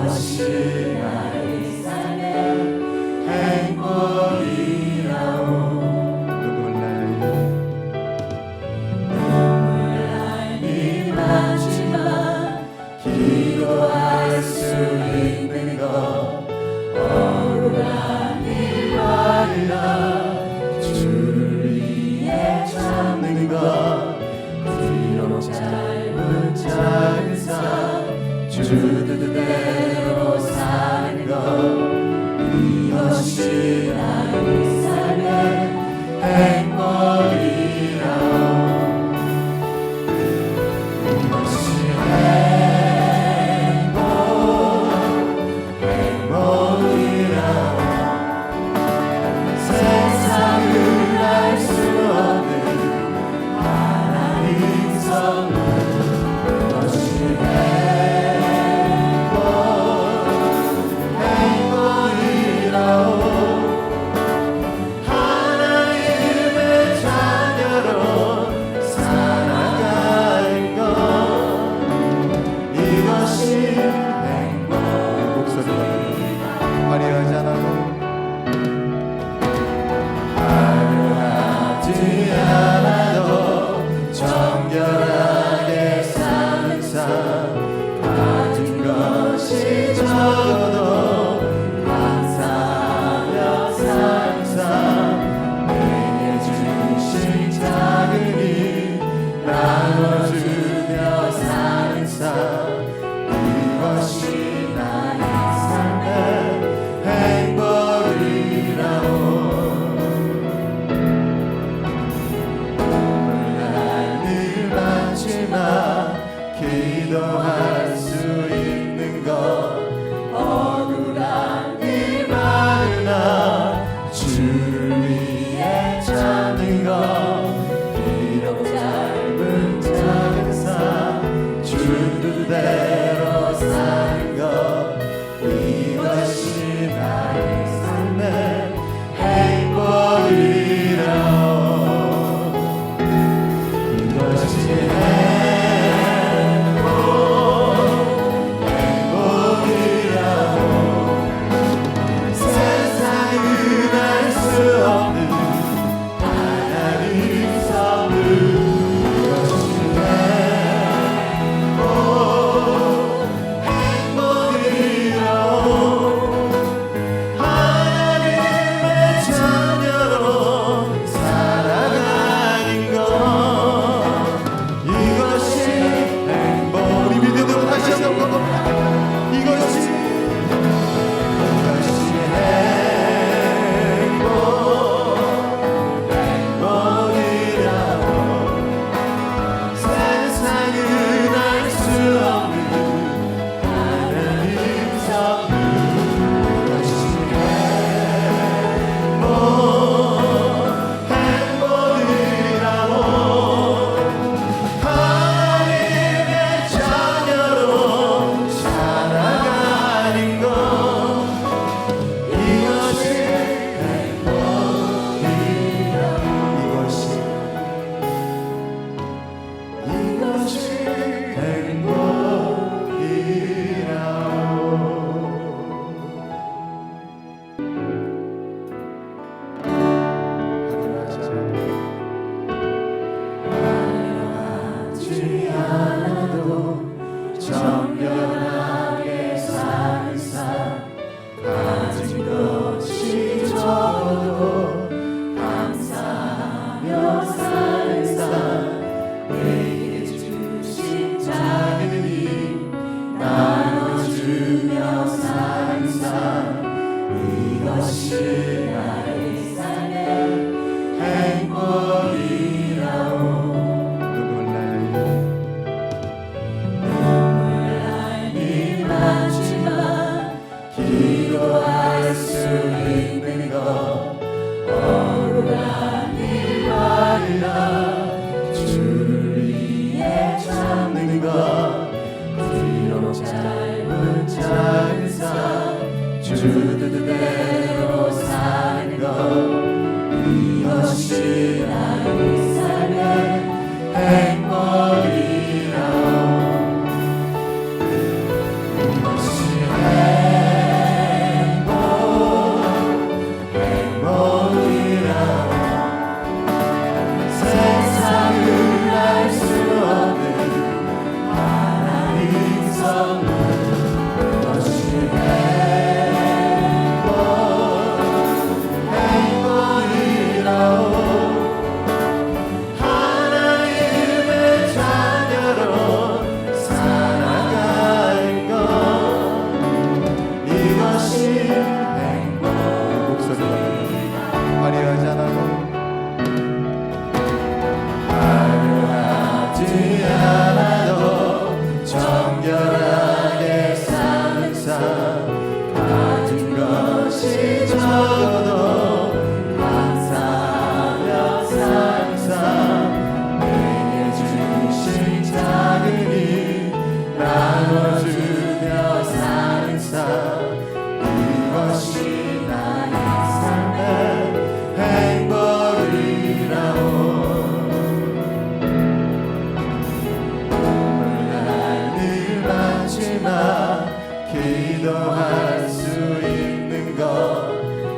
이것이 나의 삶의 행복이라오. 눈물 많이 많지만 기도할 수 있는 것, 억울한 일 말이라 주를 위해 참는 것, 비록 짧은 작은 삶 주 뜻대로 사는 것, 이것이 나의 삶의 행복이라오. 이것이 행복이라오. 세상을 알 수 없는 하나님 선물, 기도할 수 있는 것, 억울한 일 많으나 주를 위해 참는 것, 비록 짧은 작은 삶 주 뜻대로 사는 것, 이것이 나의 삶의 행복이라오. 이것이 주 뜻대로 사는 것, 이것이 나의 삶의 행복이라오. 이것이 가진 것이 적어도 감사하며 사는 삶 내게 주신 작은 일 나눠주며 사는 삶 이것이 나의 삶의 행복이라오 기도할 수 있는 것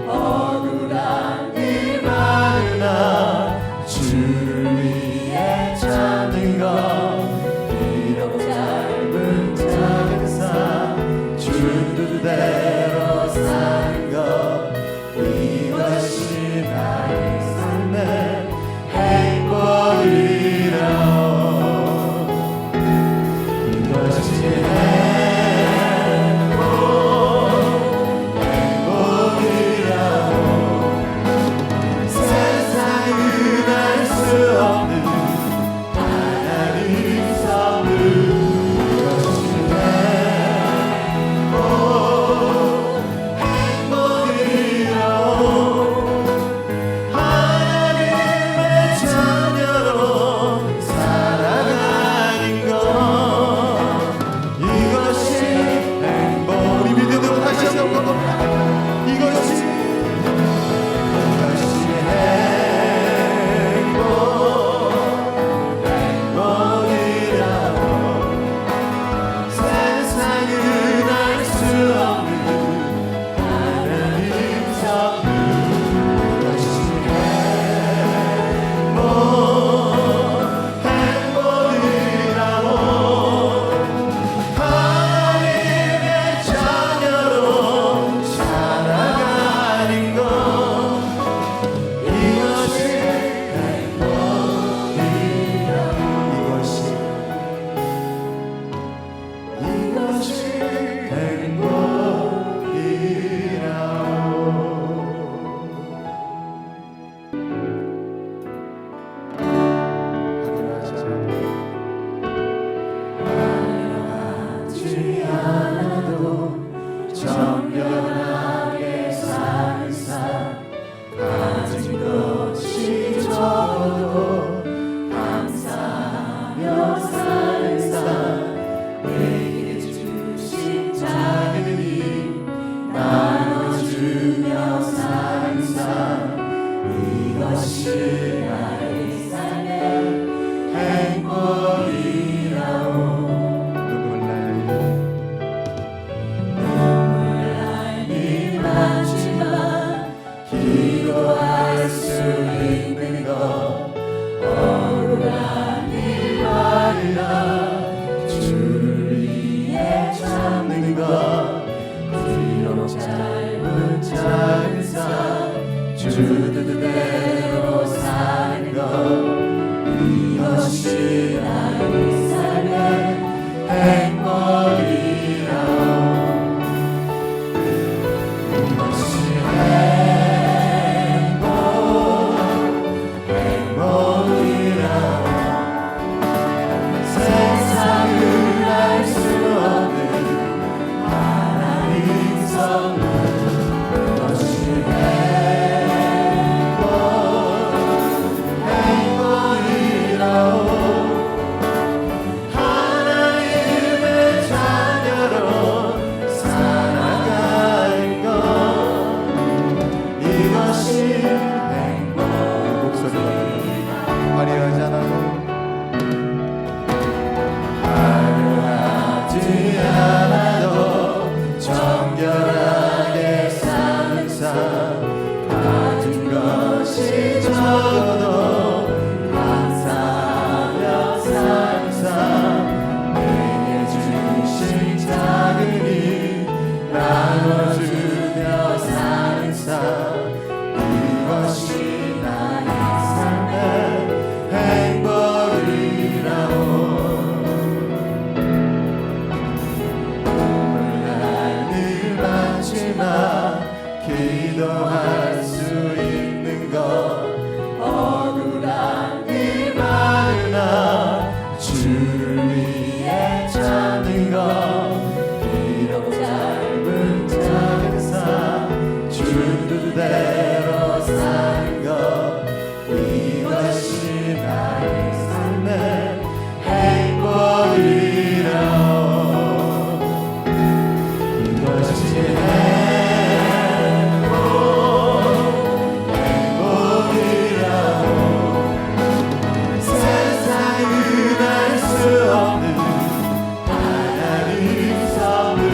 억울한 일 많으나 주를 위해 찾는 것 비록 짧은 작은 삶 주 뜻대로 사는 것 이것이 나의 삶의 행복이라오 이것이 정결하게 사는 삶 가진 것이 적어도 감사하며 사는 삶 내게 주신 작은 일 나눠주며 사는 삶 이것이 나의 삶의 행복이라오 기도할 수 있는 것 억울한 일 말이라 주를 위해 참는 것 비록 짧은 작은 삶 주 뜻대로 사는 것 이것이 나의 삶의 행복이라 정결하게 사는 삶 가진 것이 적어도 감사하며 사는 삶 내게 주신 작은 일 나눠주며 사는 삶 이것이 나의 삶의 행복이라오 기도할 수 있는 것 억울한 일 많으나 주를 위해 찾는 것 비록 짧은 주대로 사는 것 이것이 나의 삶의 행복이라오 이것이 행복이라오 세상은 알 수 없는 하나님 선물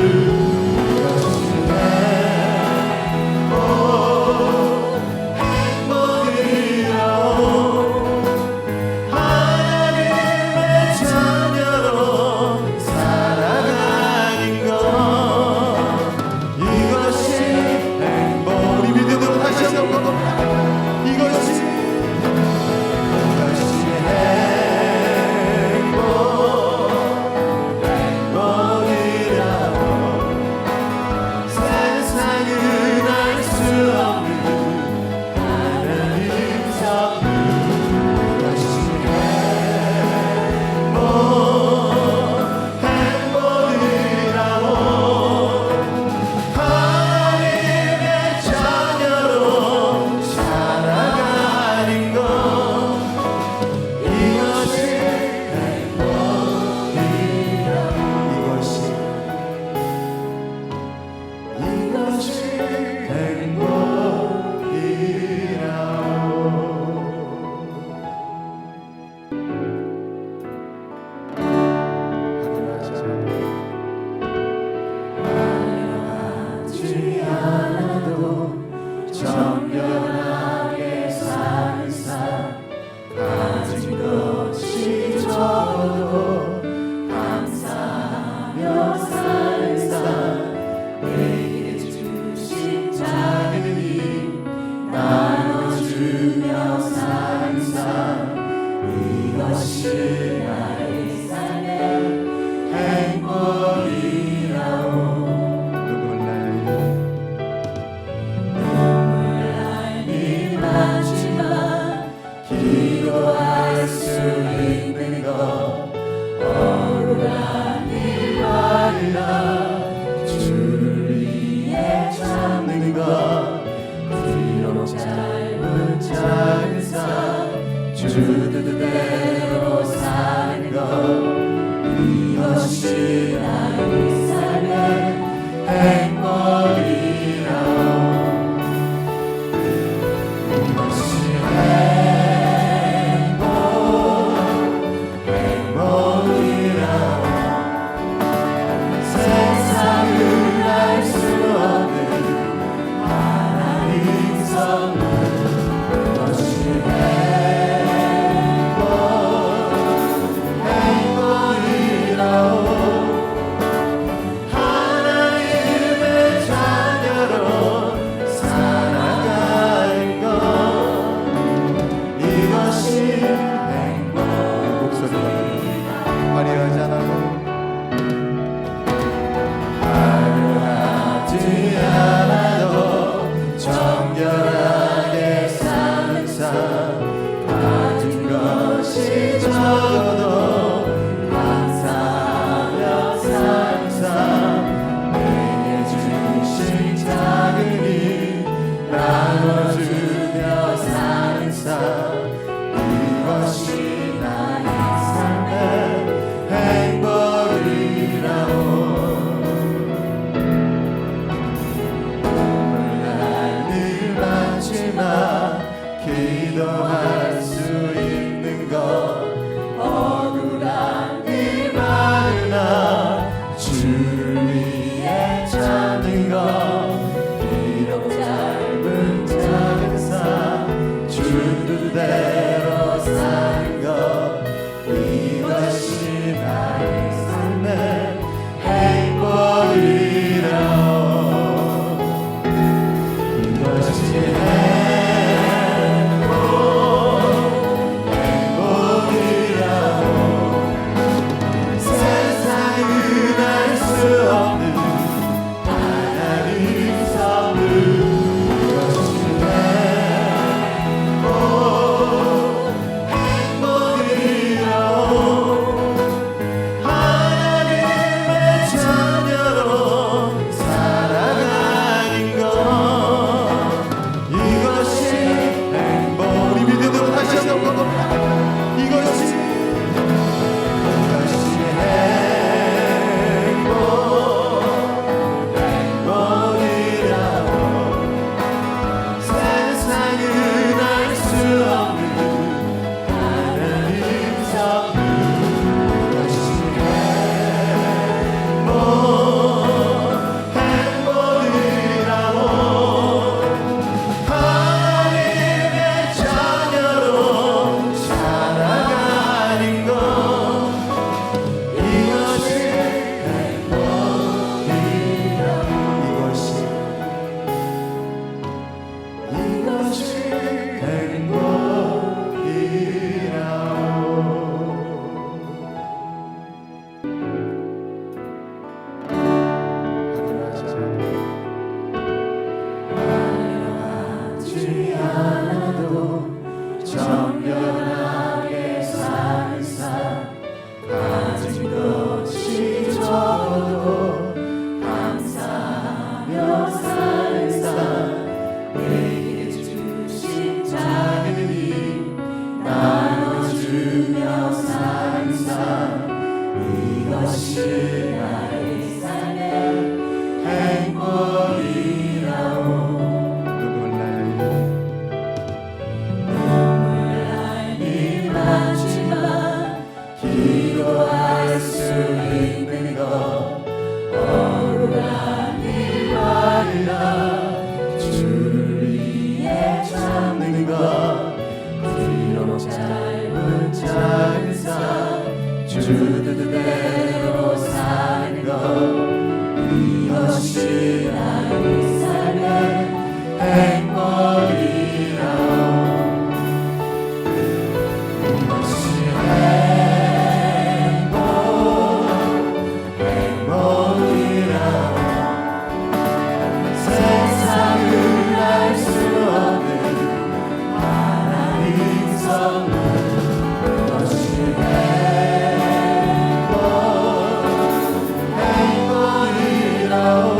정결하게 사는 삶 가진 것이 적어도 감사하며 사는 삶 내게 주신 작은 힘 나눠주며 사는 삶 이것이 나의 삶의 행복이라오 기도할 수 있는 것 억울한 일 말이라 주를 위해 참는 것 비록 짧은 작은 삶 주 뜻대로 사는 것 이것이 나의 삶의 행복이라 정결하게 사는 삶 가진 것이 적어도 감사하며 사는 삶 내게 주신 작은 힘 나눠주며 사는 삶 이것이 나의 삶의 행복이라오 기도할 수 있는 것 억울한 일 많으나 주를 위해 찾는 것 비록 짧은 작은 삶 주 뜻대로 사는 것 이것이 나의 삶의 행복이라 세상은 알 수 없는 하나님 행복이라오. 눈물 날이 많지만 기도할 수 있는 것 억울한 일말이라 주를 위해 참는 것 비록 짧은 작은 삶 주 뜻대로 사는 것 이것이 나의 삶의 행복이라오. 이것이 행복이라오. 세상을 알 수 없는 하나님 선물 이것이 행복이라오.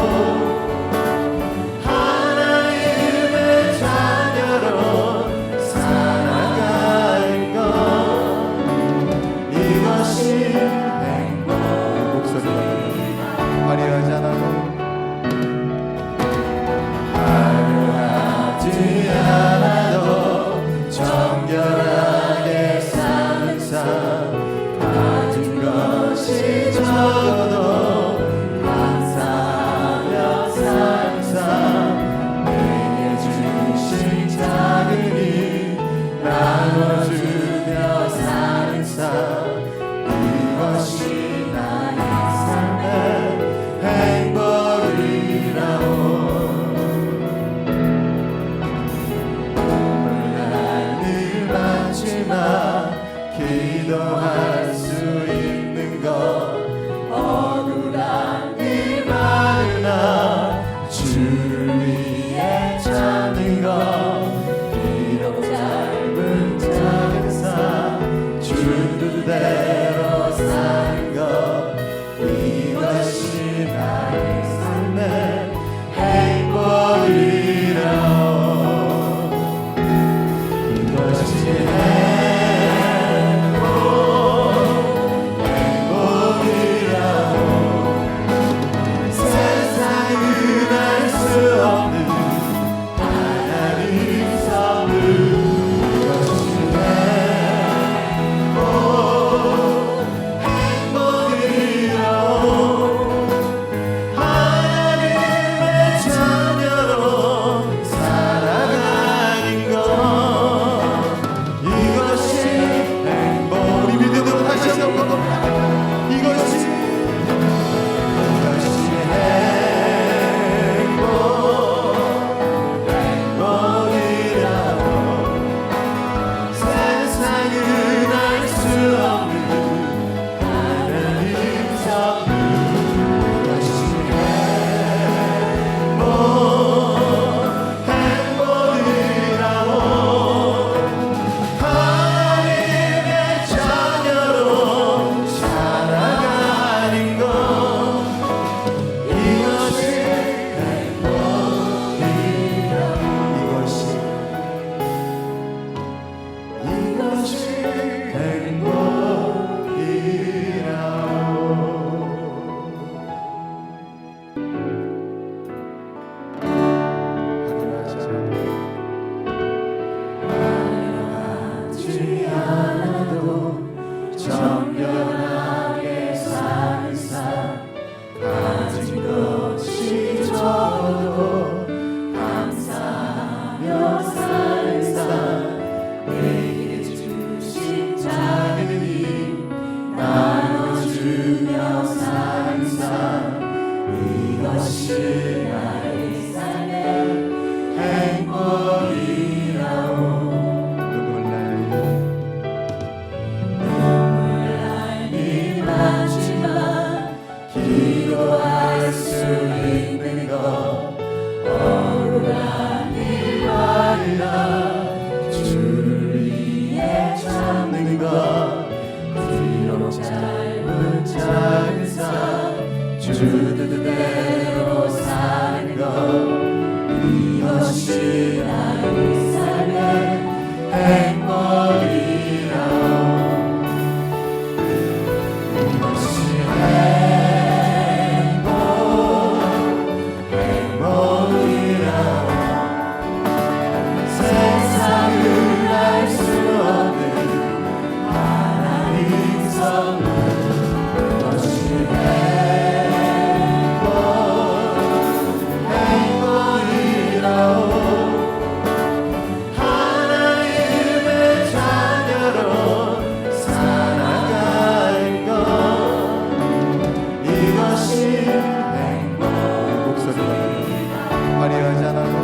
목소리가 화려하지 않아도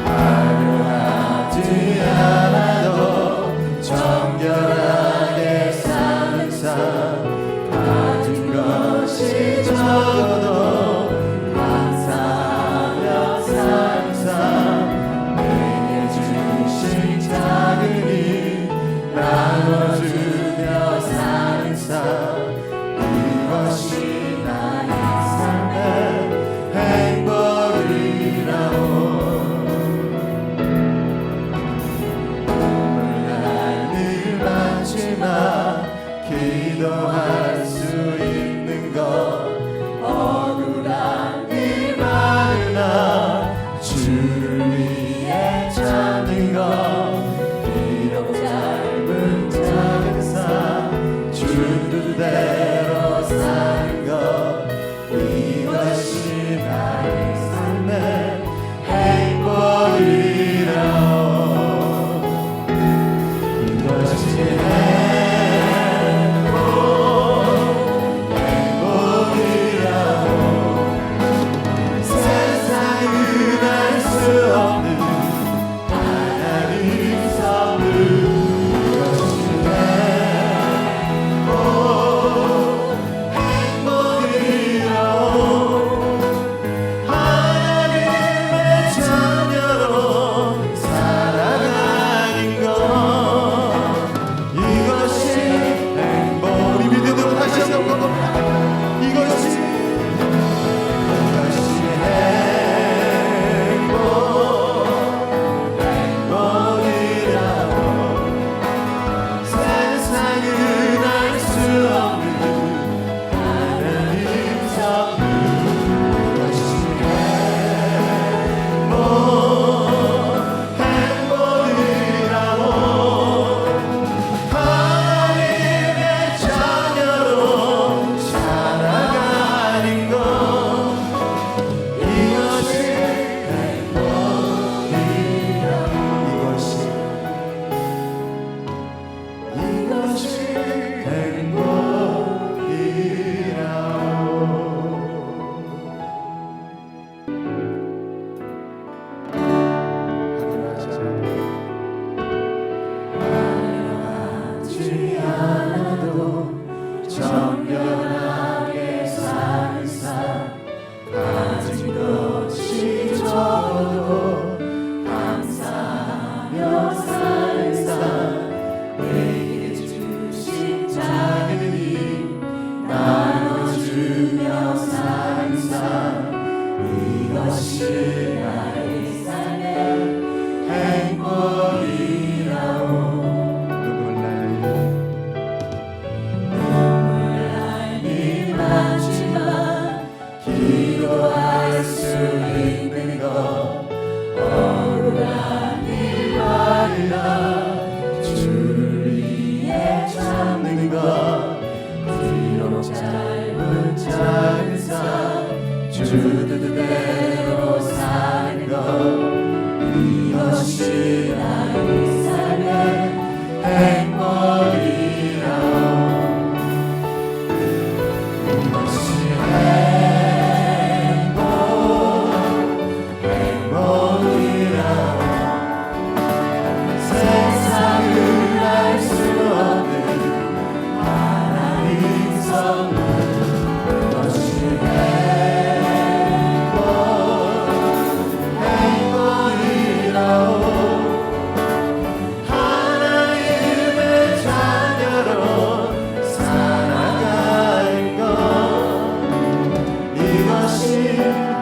화려하지 않아도 정결하게 사는 삶 가진 것이 적어도 감사하며 사는 삶 내게 주신 작은 일 나눠주며 사는 삶 이것이 나의 삶의 행복이라오 늘 많지만 기도할 수 있는 것 억울한 일 많으나 주를 위해 찾는 것 비록 짧은 작은 삶 주 뜻대로 사는 것 이것이 나의 삶의 행복이라오 이것이 행복이라오 세상은 알 수 없는 하나님 선물 이것이 행복이라오 하나님의 자녀로 살아가는 것 이것이 행복 우리 믿음으로 다시 한번 고백합니다 이것이 행복이라고 세상은 알 수 없는 하나님 선물 이것이 행복이라고 하나님의 자녀로 살아가는 것 이것이 행복이라고 이것이 화려하지 않아도 정결하게 사는 삶 가진 것이 적어도 감사하며 사는 삶 내게 주신 작은 일 나눠주며 사는 삶 이것이 나의 삶의 행복이라오 눈물 날 일 많지만 기도할 수 있는 것 억울한 일 많으나 주를 위해 참는 것 비록 짧은 작은 삶 주 뜻대로 사는 것 이것이 나의 삶의 행복이라오 이것이 행복이라오 세상을 알 수 없는 하나님 선물 이것이 행복이라오 하나님의 자녀로 살아가는 것 이것이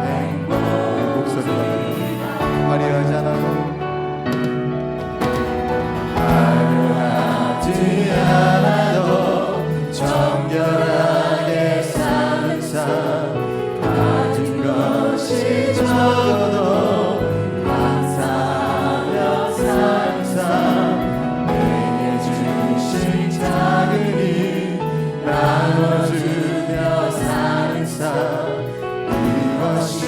행복 목소리가 화려하지 않아도 화려하지 않아도 정결하게 사는 삶 가진 것이 적어도 감사하며 사는 삶 내게 주신 작은 일 나눠주며 사는 삶 이것이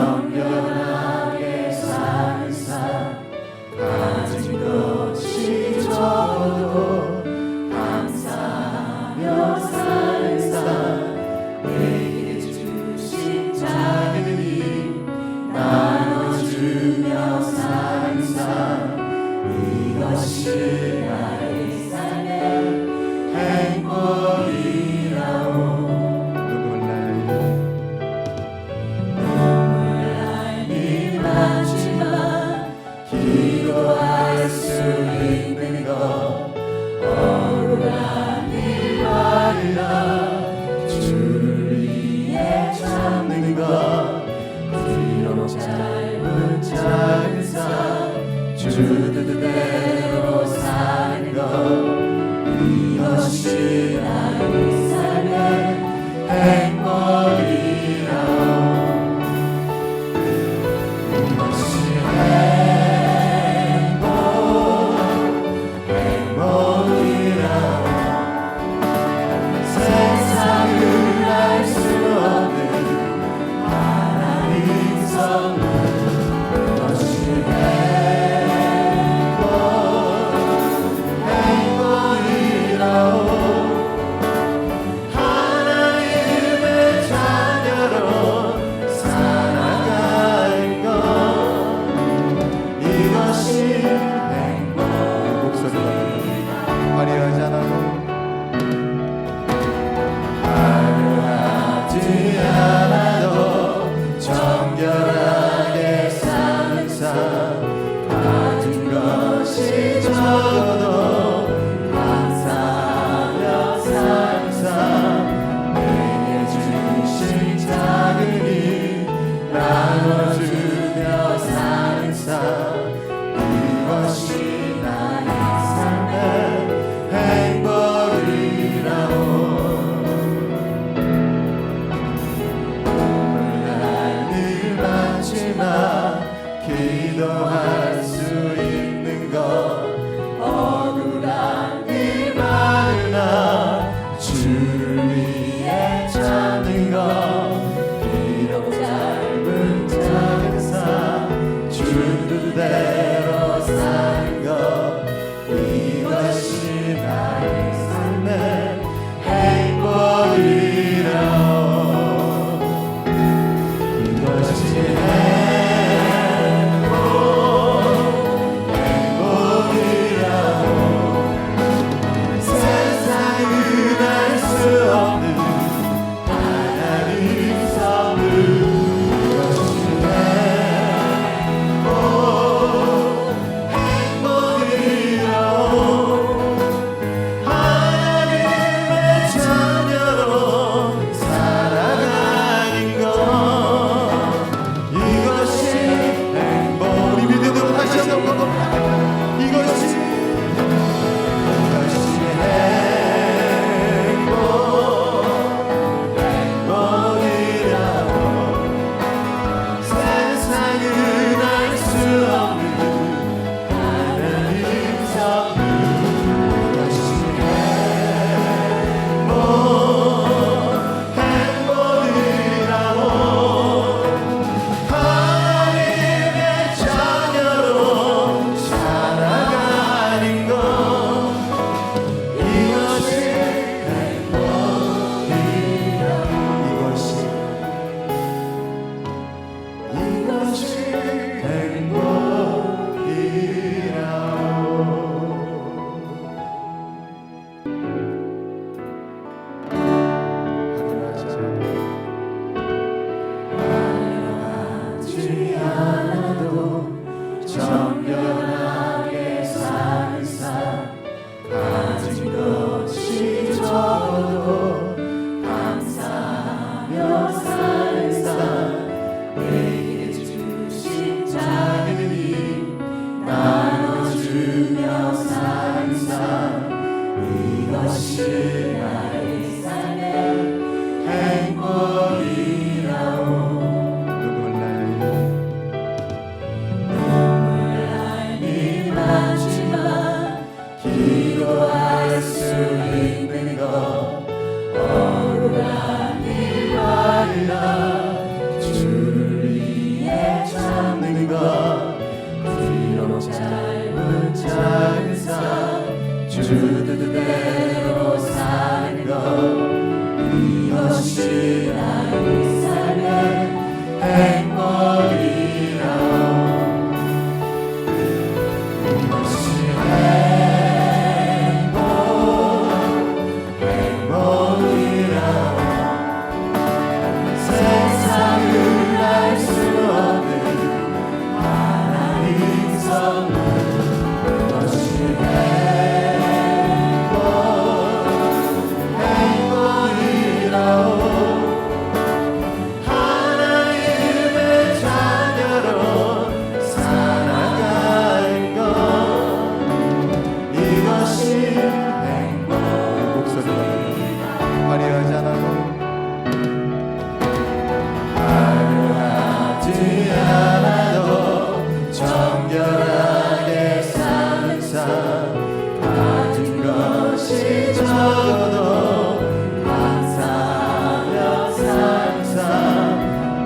정결하게 사는 삶 가진 것이 적어도 감사하며 사는 삶 내게 주신 작은 힘 나눠주며 사는 삶 이것이 나의 삶의 행복이라오. 눈물 날이 많지만 기도할 수 있는 것 억울한 일만이라 주를 위해 참는 것 비록 짧은 작은 삶 주 뜻대로 사는 것 이것이 나의 삶의 행복이라오. 이것이 행복이라오. 세상을 알 수 없는 하나님 선물 이것이 행복이라오. 하나님의 자녀로 살아가는 것 이것이 행복. 목소리가 화려하지 않아도 화려하지 않아도 정결하게 사는 삶 가진 것이 적어도 감사하며 사는 삶 내게 주신 작은 힘 나눠주며 사는 삶 이것이 나의 삶의 행복이라오. 늘 많지만 기도할 수 있는 것 억울한 일 많으나 주를 위해 참는 것 비록 짧은 작은 삶 주 뜻대로 사는 것 이것이 나의 삶의 행복이라오. 이것이 행복이라오. 세상은 알 수 없는 하나님 선물 이것이 행복이라오. 하나님의 자녀로 살아가는 것 이것이 행복. 우리 믿음으로 다시 한번 고백합니다. 이것이 행복이라고. 세상은 알 수 없는 하나님 선물 이것이 행복이라고. 하나님의 자녀로 살아가는 것 이것이 행복이라고. 이것이 행복이라고. 화려하지 않아도 정결하게 사는 삶 가진 것이 적어도 감사하며 사는 삶 내게 주신 작은 힘 나눠주며 사는 삶 이것이 나의 삶의 행복이라오. 눈물 날이 많지만 기도할 수 있는 것 억울한 일 많으나 주를 위해 주 뜻대로 사는 것 이것이 나의 삶의 행복이라 이것이 행복이라 세상을 알 수 없는 하나님 선물 이것이 하나님의 자녀로 살아가는 것 이것이 행복 목소리가 화려하지 않아도 화려하지 않아도 정결하게 사는 삶 가진 것이 적어도 감사하며 사는 삶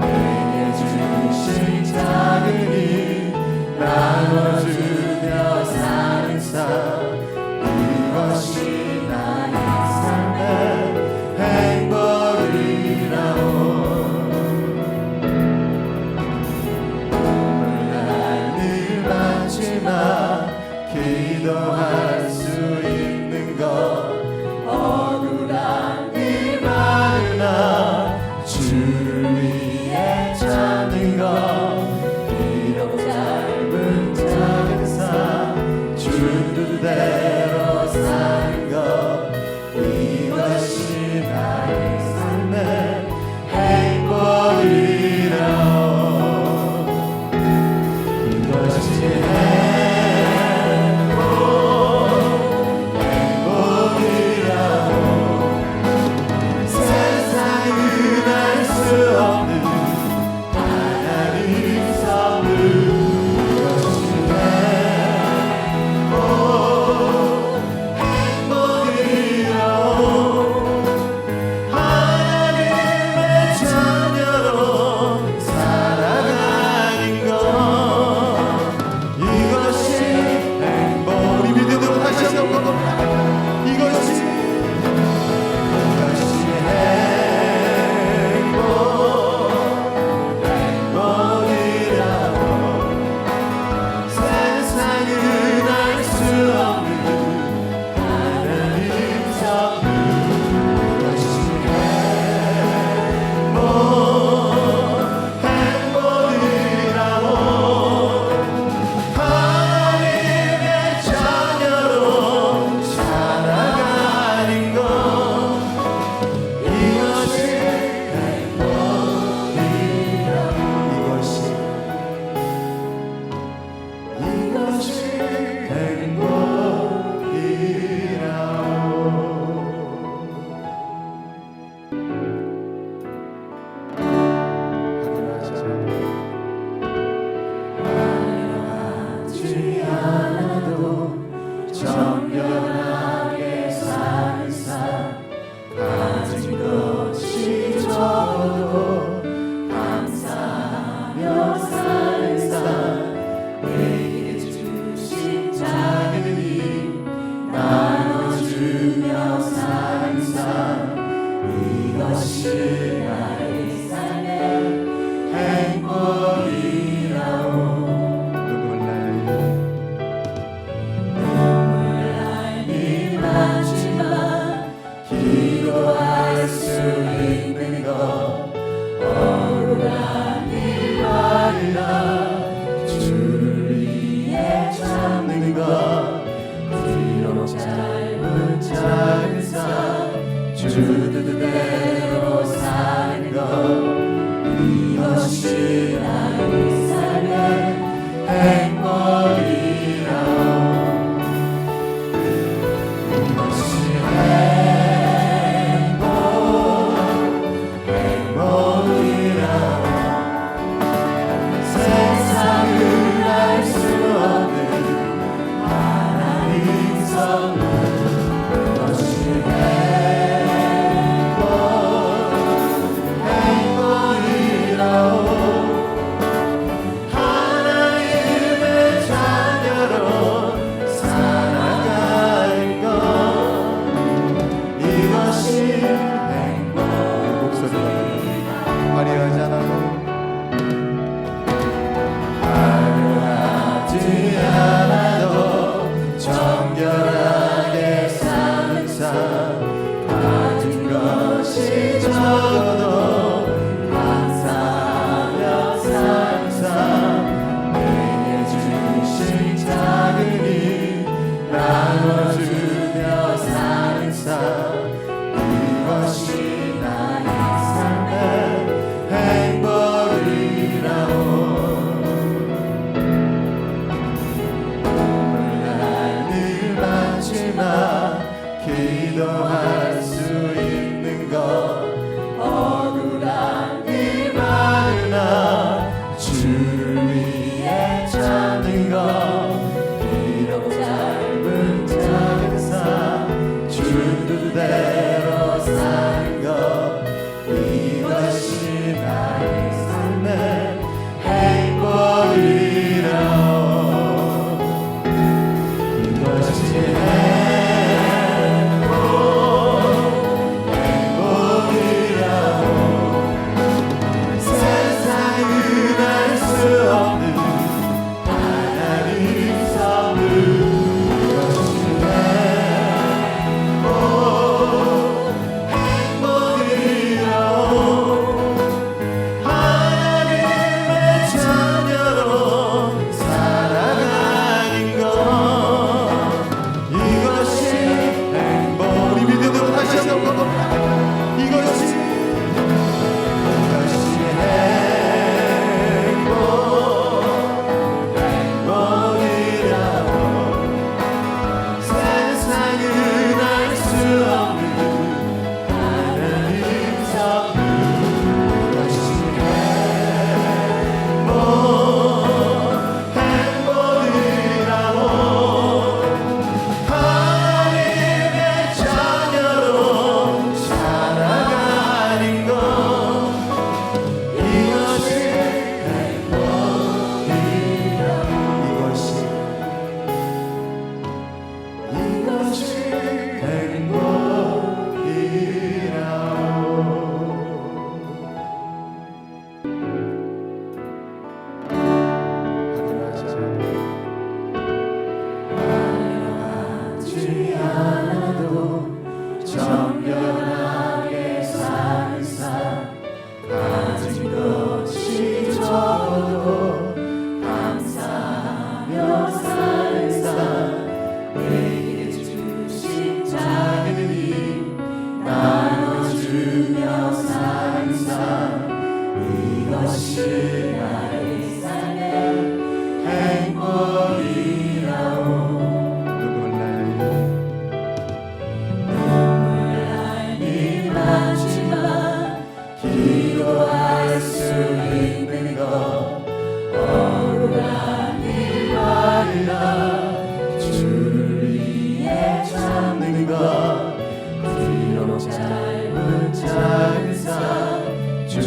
내게 주신 작은 일 나눠주며 사는 삶 이것이 나의 삶의 행복이라오 눈물 많지만 기도할 수 있는 것 억울한 일 많으나 주를 위해 찾는 것 비록 짧은 작은 삶 주 뜻대로 사는 것 이것이 나의 삶의 행복이라 이것이 정결하게 사는 삶 가진 것이 적어도 감사하며 사는 삶 내게 주신 작은 일 나눠주며 사는 삶 이것이 나의 삶의 행복이라오 기도할 수 있는 것 억울한 일 말이라 주를 위해 참는 것 비록 짧은 작은 삶 주 뜻대로 사는 것 이것이 나의 삶의 행복이라 행복이라 세상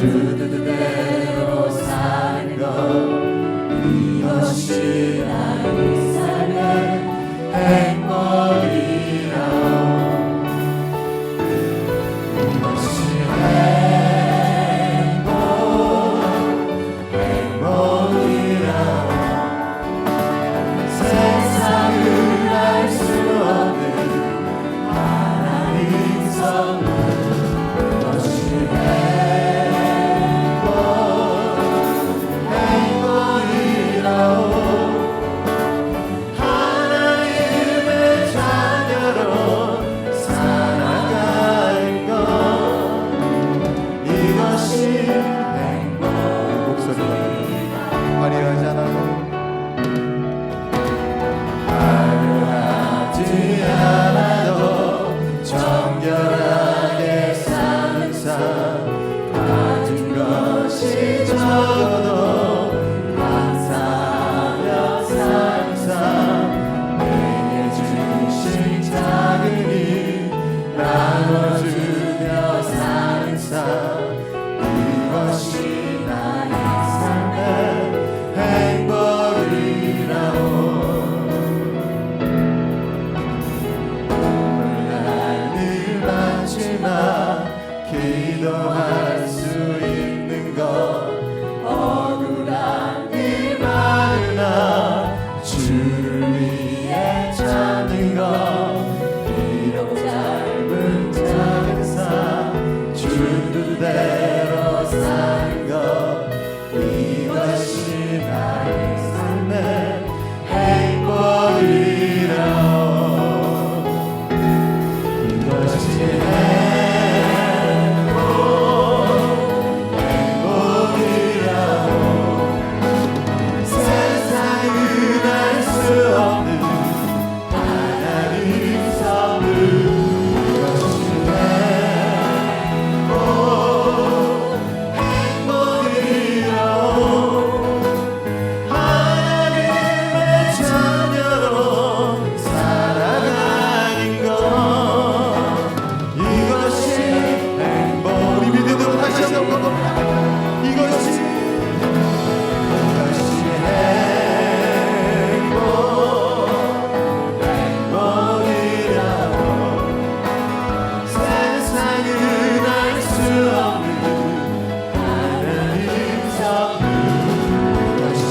주 뜻대로 사는 것 이것이 나의 삶의 행복이라 이것이 행복이라 세상을 알 수 없는 하나님 선물 이것이 행복이라오 하나님의 자녀로 살아가는 것 이것이 행복 목소리가 화려하잖아요. 화려하지 않아도 정결하게 사는 삶 가진 것이 적어도 감사하며 사는 삶 내게 주신 작은 힘 나눠주며 사는 삶 이것이 나의 삶의 행복이라오 눈물 많지만 기도할 수 있는 것 억울한 일 많으나 주를 위해 참는 것 비록 짧은 작은 삶 주 뜻대로 사는 것 이것이 나의 삶의 행복이라오 이것이 행복이라오 세상은 알 수 없는 하나님 선물 이것이 행복이라오 하나님의 자녀로 살아가는 것 이것이 행복 우리 믿음으로 다시 한번 고백합니다. 이것이 행복이라고 세상은 알 수 없는 하나님 선물 이것이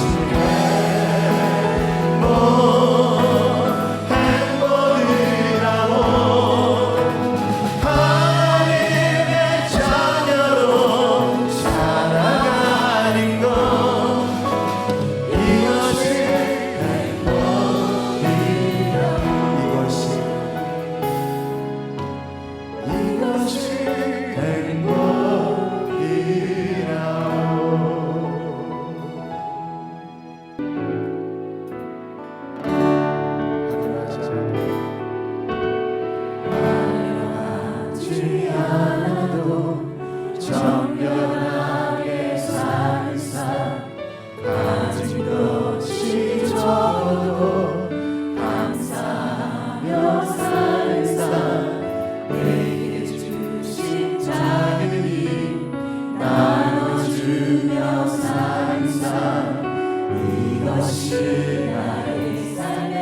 행복이라고 하나님의 자녀로 살아가는 것 이것이 화려하지 않아도 정결하게 사는 삶 가진 것이 적어도 감사하며 사는 삶 내게 주신 작은 힘 나눠주며 사는 삶 이것이 나의 삶의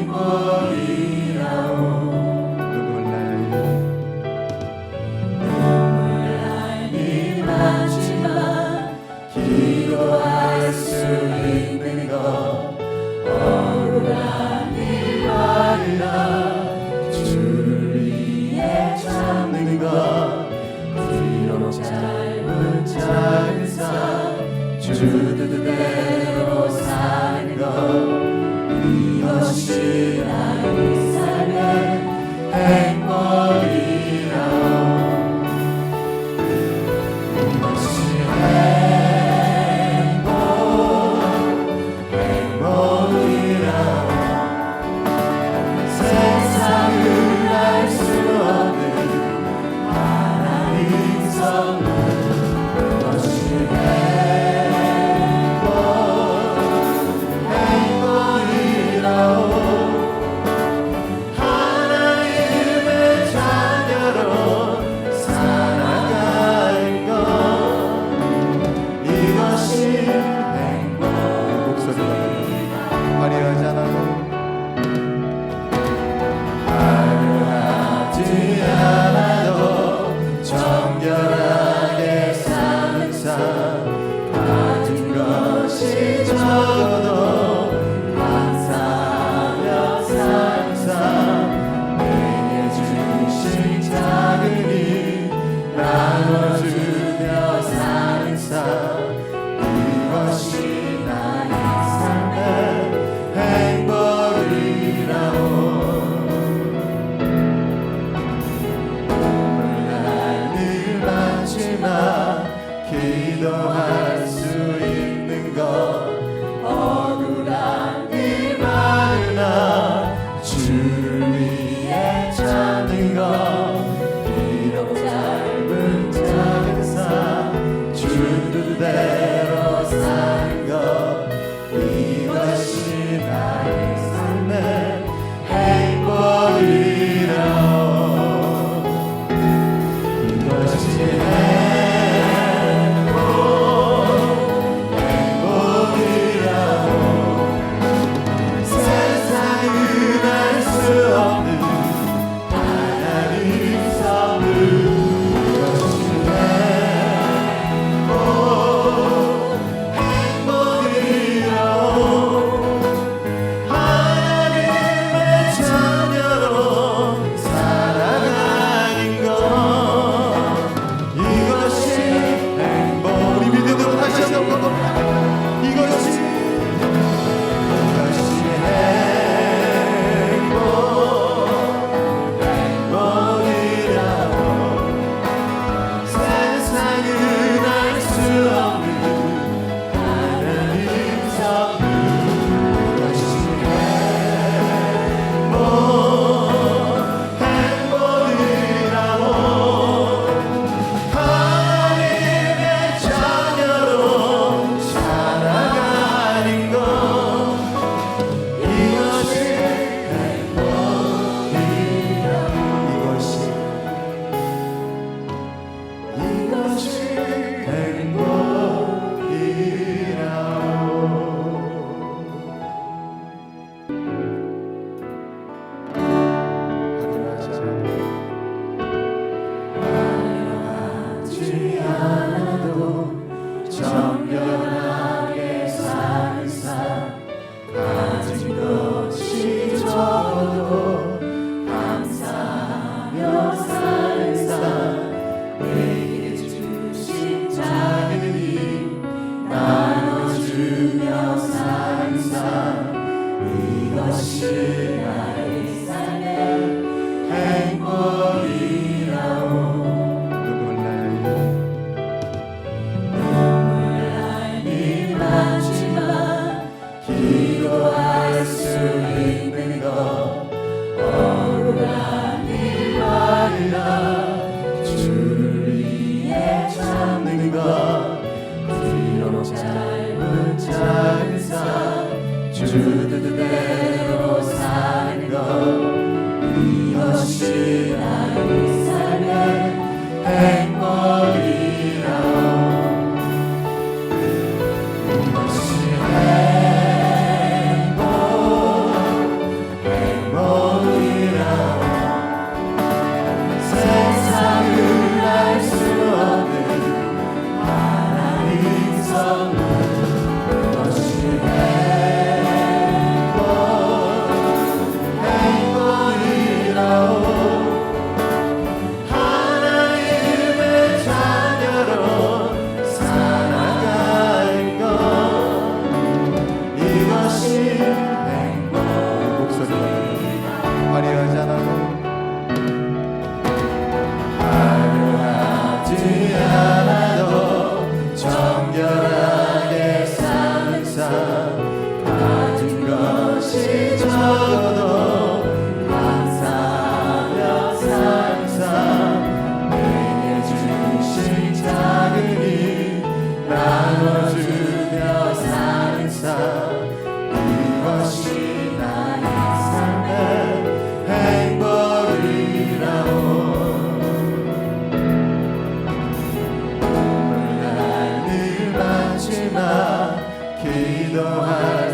행복이라오 눈물 많지만 기도할 수 있는 것 억울한 일 많으나 주를 위해 참는 것 비록 짧은 작은 삶주 뜻대로 사는 것 이것이 나의 삶의 행복이라오 이것이 행복이라오 세상을 알 수 없는 하나님 선물 이것이 행복이라오 하나님의 자 목소리가 화려하잖아요. 화려하지 않아도 정결하게 사는 삶 가진 것이 적어도 감사하며 사는 삶 내게 주신 작은 일 나눠주며 사는 삶 이것이 나의 삶의 행복이라오. 기도할 수 있는 것 억울한 일 많으나 주를 위해 찾는 것 비록 짧은 작은 삶 주 뜻대로 사는 것 이것이 나의 삶의 행복이라오. 이것이 정결하게 사는 삶 가진 것이 적어도 감사하며 사는 삶 내게 주신 작은 힘 나눠주며 사는 삶 이것이 나의 삶의 행복이라오. 기도할 수 있는 것 억울한 일 말이라 주를 위해 참는 것 비록 짧은 작은 삶 주 뜻대로 사는 것 이것이 나의 삶의 행복이라. 기도할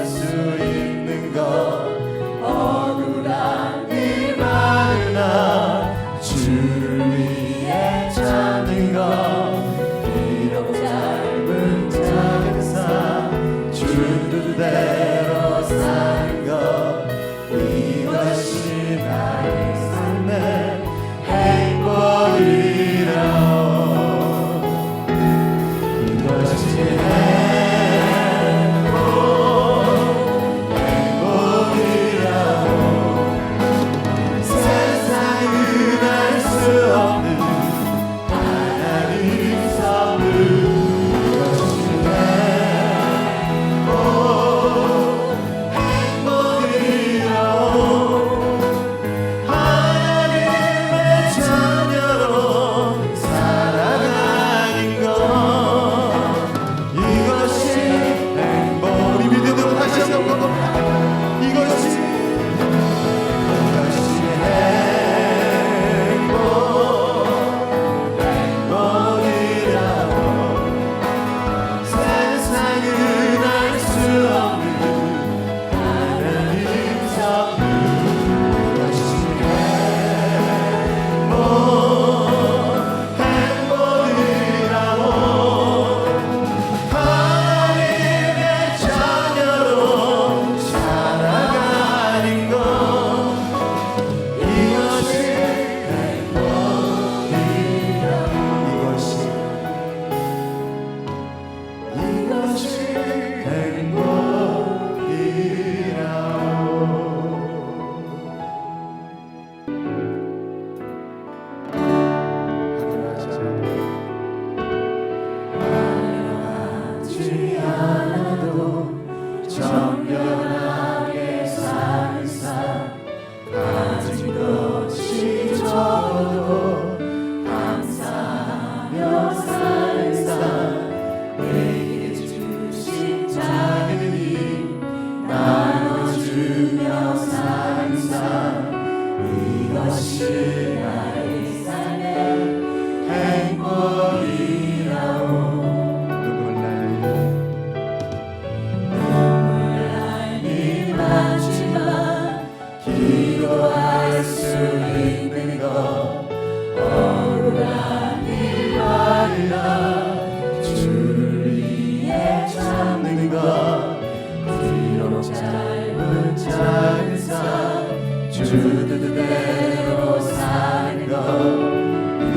정결하게 사는 삶 가진 것이 적어도 감사하며 사는 삶 내게 주신 작은 힘 나눠주며 사는 삶 이것이 나의 삶의 행복이라오. 눈물 날 일 많지만 기도할 수 있는 것 억울한 일 많으나 주를 위해 참는 것 비록 짧은 작은 삶 주 뜻대로 사는 것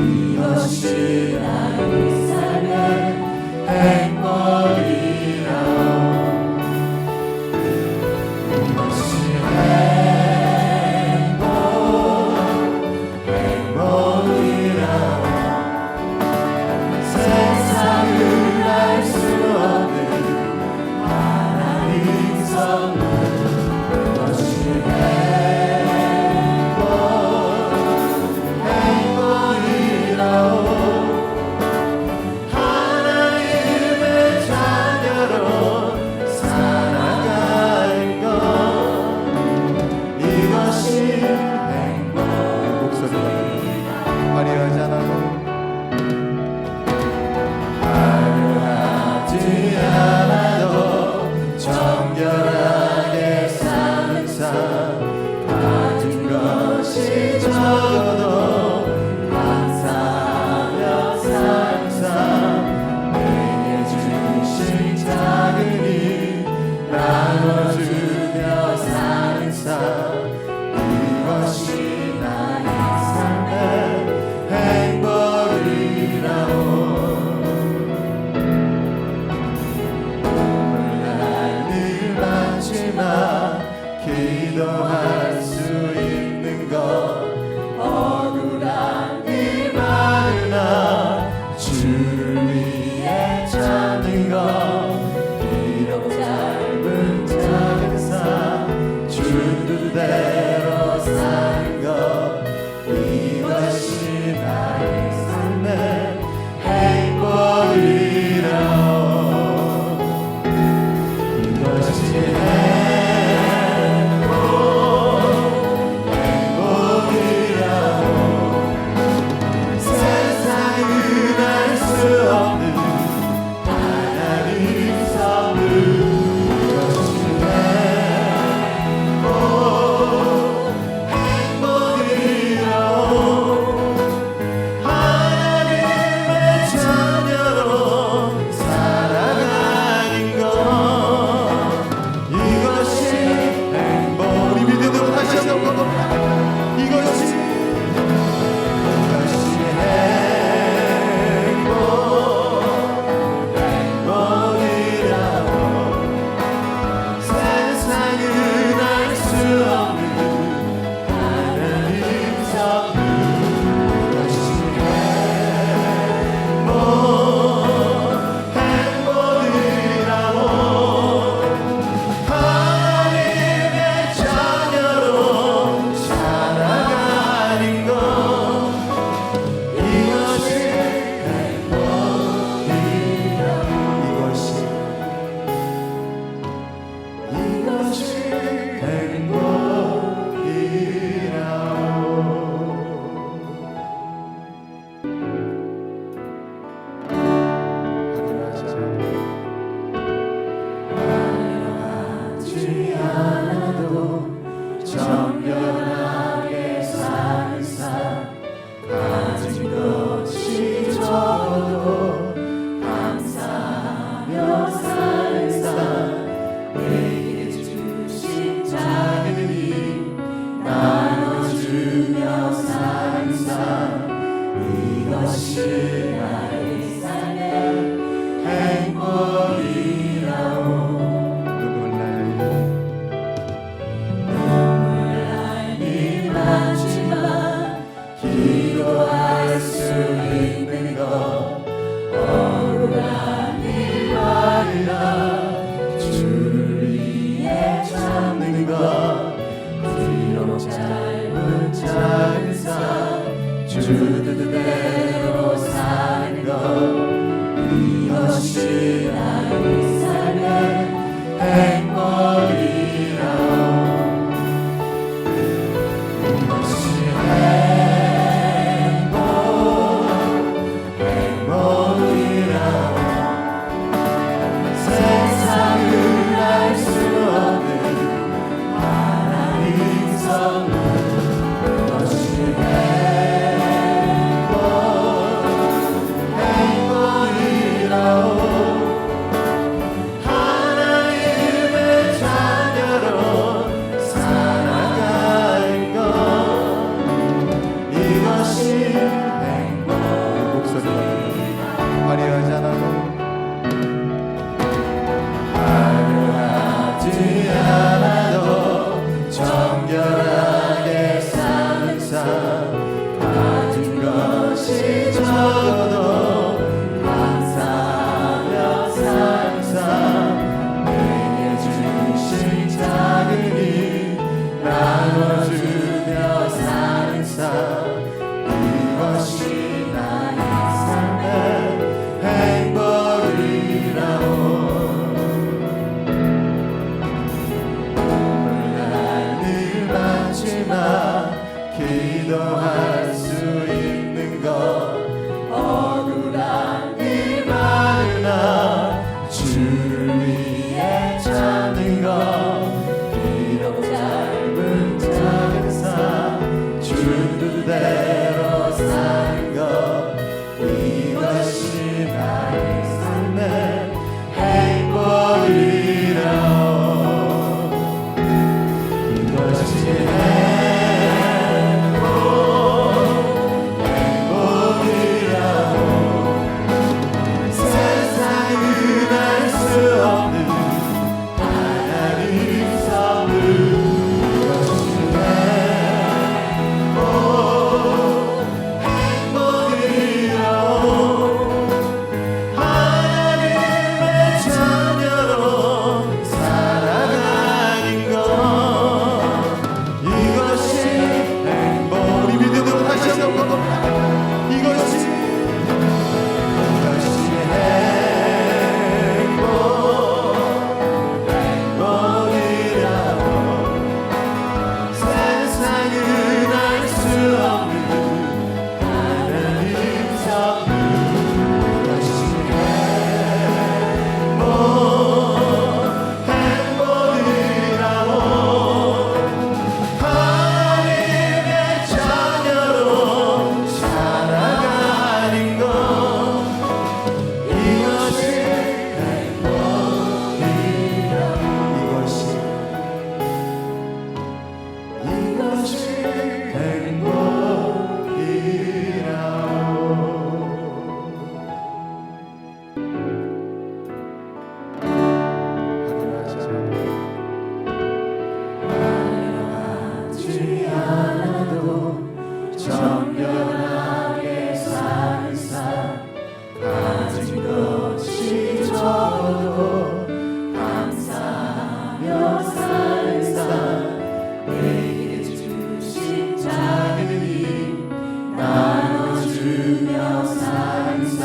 이것이 나의 삶의 행복이라오. 이것이 행복이라오. 세상을 알 수 없는 하나님 선물 이것이 행복이라오. 하나님의 자녀로 살아가는 것 이것이 행복. 목소리가 화려하지 않아도 화려하지 않아도 정결하게 사는 삶 가진 것이 적어도 감사하며 사는 삶 내게 주신 작은 힘 나눠주며 사는 삶 이것이 나의 삶의 행복이라오. 늘 많지만 기도할 수 있는 것 억울한 일 많으나 주를 위해 참는 것 비록 짧은 작은 삶 주 뜻대로 사는 것 이것이 나의 삶의 행복이라오. 이것이 행복이라오. 세상은 알 수 없는 하나님 선물 이것이 행복이라오. 하나님의 자녀로 살아가는 것 이것이 행복. 우리 믿음으로 다시 한번 고백합니다. 이것이 행복이라오. 세상은 알 수 없는 하나님 선물 이것이 행복이라오. 하나님의 자녀로 살아가는 것 이것이 행복이라오. 이것이 행복이라오. 화려하지 않아도 정결하게 사는 삶 가진 것이 적어도 감사하며 사는 삶 내게 주신 작은 힘 나눠주며 사는 삶 이것이 나의 삶의 행복이라오. 눈물 날 일 많지만 기도할 수 기도할 수 있는 것 억울한 일 많으나 주를 위해 찾는 것 비록 짧은 작은 삶 주 뜻대로 사는 것 이것이 나의 삶의 행복이라 정결하게 사는 삶 가진 것이 적어도 감사하며 사는 삶 내게 주신 작은 힘 나눠주며 사는 삶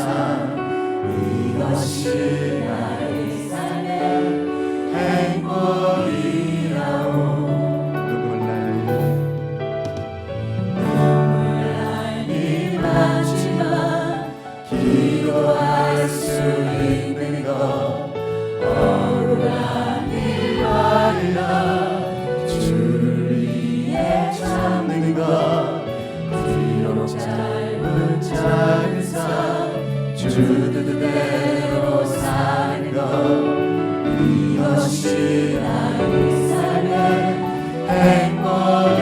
이것이 나의 삶의 행복이라오. 기도할 수 있는 것 억울한 일 말이라 주를 위해 참는 것 비록 짧은 작은 삶 주 뜻대로 사는 것 이것이 나의 삶의 행복이라.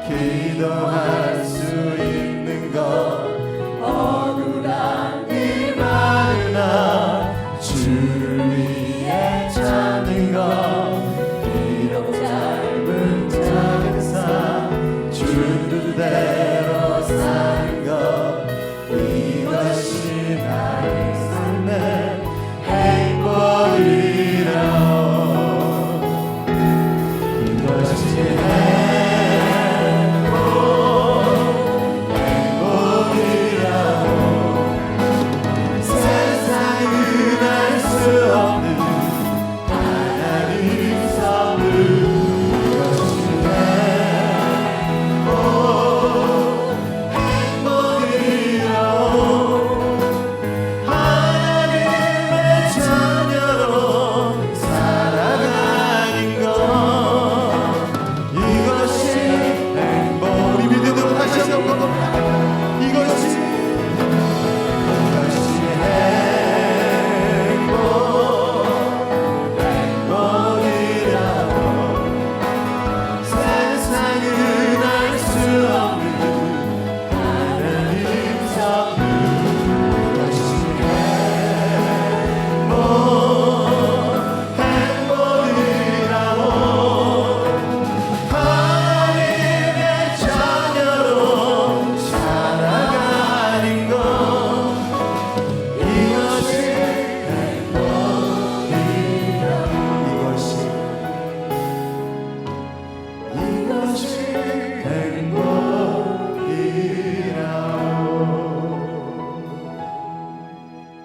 기도할 수 있는 것 억울한 일 많으나 주